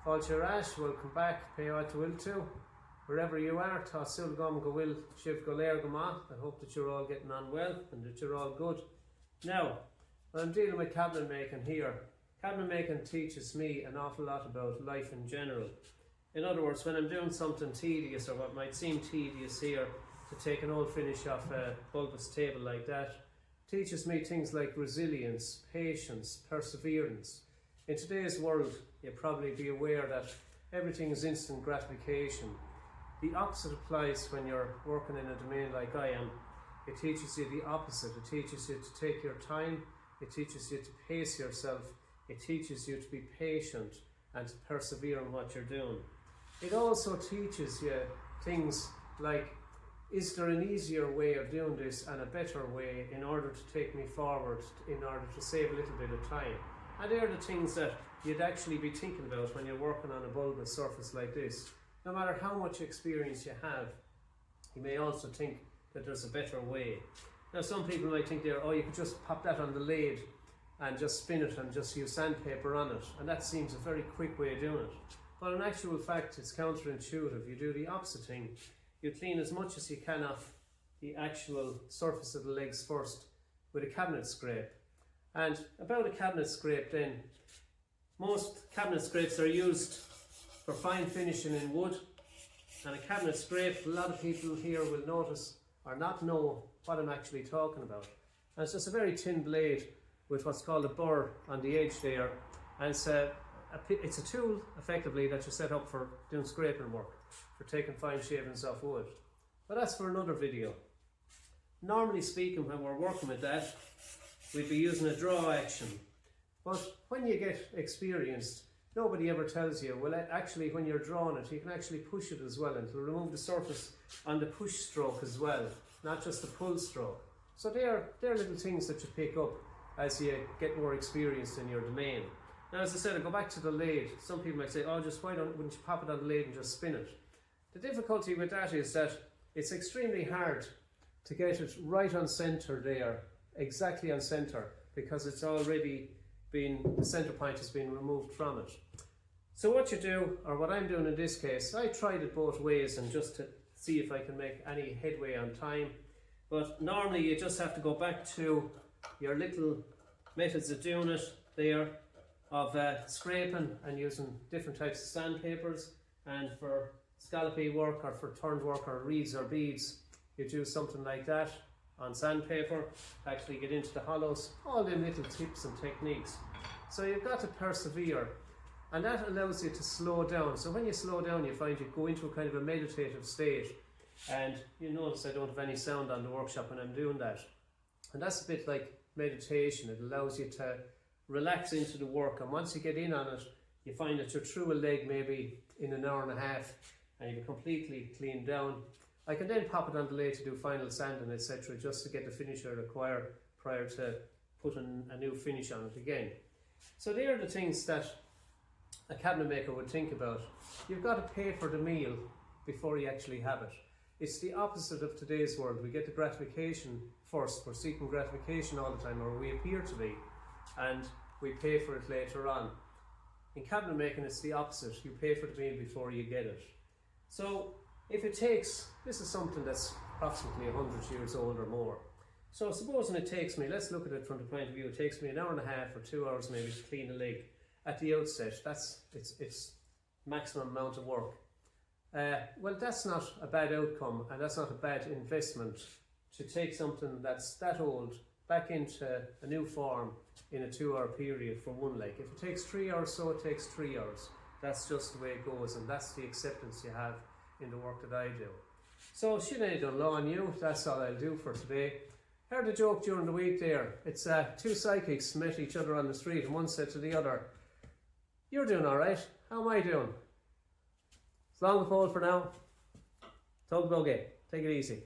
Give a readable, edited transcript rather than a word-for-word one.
Fáilte Rash, welcome back, pay out to will too. Wherever you are, tá sul gom go will, shiv go léir go ma. I hope that you're all getting on well and that you're all good. Now, when I'm dealing with cabinet making here, cabinet making teaches me an awful lot about life in general. In other words, when I'm doing something tedious or what might seem tedious here, to take an old finish off a bulbous table like that, teaches me things like resilience, patience, perseverance. In today's world, you'll probably be aware that everything is instant gratification. The opposite applies when you're working in a domain like I am. It teaches you the opposite. It teaches you to take your time. It teaches you to pace yourself. It teaches you to be patient and to persevere in what you're doing. It also teaches you things like, is there an easier way of doing this and a better way in order to take me forward, in order to save a little bit of time? And they're the things that you'd actually be thinking about when you're working on a bulbous surface like this. No matter how much experience you have, you may also think that there's a better way. Now some people might think there, oh, you could just pop that on the lathe and just spin it and just use sandpaper on it, and that seems a very quick way of doing it. But in actual fact, it's counterintuitive. You do the opposite thing. You clean as much as you can off the actual surface of the legs first with a cabinet scrape. And about a cabinet scrape then, most cabinet scrapes are used for fine finishing in wood, and a cabinet scrape, a lot of people here will notice or not know what I'm actually talking about. And it's just a very thin blade with what's called a burr on the edge there, and it's a tool effectively that you set up for doing scraping work, for taking fine shavings off wood. But that's for another video. Normally speaking, when we're working with that, we'd be using a draw action. But when you get experienced, nobody ever tells you, well, actually when you're drawing it, you can actually push it as well, and to remove the surface on the push stroke as well, not just the pull stroke. So they're little things that you pick up as you get more experienced in your domain. Now, as I said, I go back to the lathe. Some people might say, oh, just wouldn't you pop it on the lathe and just spin it? The difficulty with that is that it's extremely hard to get it right on centre there, exactly on centre, because it's already the centre point has been removed from it. So what you do, or what I'm doing in this case, I tried it both ways and just to see if I can make any headway on time. But normally you just have to go back to your little methods of doing it there, of scraping and using different types of sandpapers, and for scallopy work or for turned work or reeds or beads, you do something like that on sandpaper to actually get into the hollows, all them little tips and techniques. So you've got to persevere, and that allows you to slow down. So when you slow down, you find you go into a kind of a meditative state, and you notice I don't have any sound on the workshop when I'm doing that. And that's a bit like meditation. It allows you to relax into the work, and once you get in on it, you find that you're through a leg maybe in an hour and a half, and you're completely cleaned down. I can then pop it on the lathe to do final sanding, etc., just to get the finish I require prior to putting a new finish on it again. So they are the things that a cabinet maker would think about. You've got to pay for the meal before you actually have it. It's the opposite of today's world. We get the gratification first. We're seeking gratification all the time, or we appear to be, and we pay for it later on. In cabinet making, it's the opposite. You pay for the meal before you get it. So if it takes, this is something that's approximately 100 years old or more. So supposing it takes me, let's look at it from the point of view, it takes me an hour and a half or 2 hours maybe to clean a leg at the outset. That's its maximum amount of work. Well, that's not a bad outcome, and that's not a bad investment to take something that's that old back into a new form in a 2 hour period for one leg. If it takes 3 hours, so it takes 3 hours. That's just the way it goes, and that's the acceptance you have in the work that I do. So, Sinead Dunlaw and you, that's all I'll do for today. Heard a joke during the week there. It's two psychics met each other on the street, and one said to the other, "You're doing alright, how am I doing?" It's long the pole for now. Tug buggy, take it easy.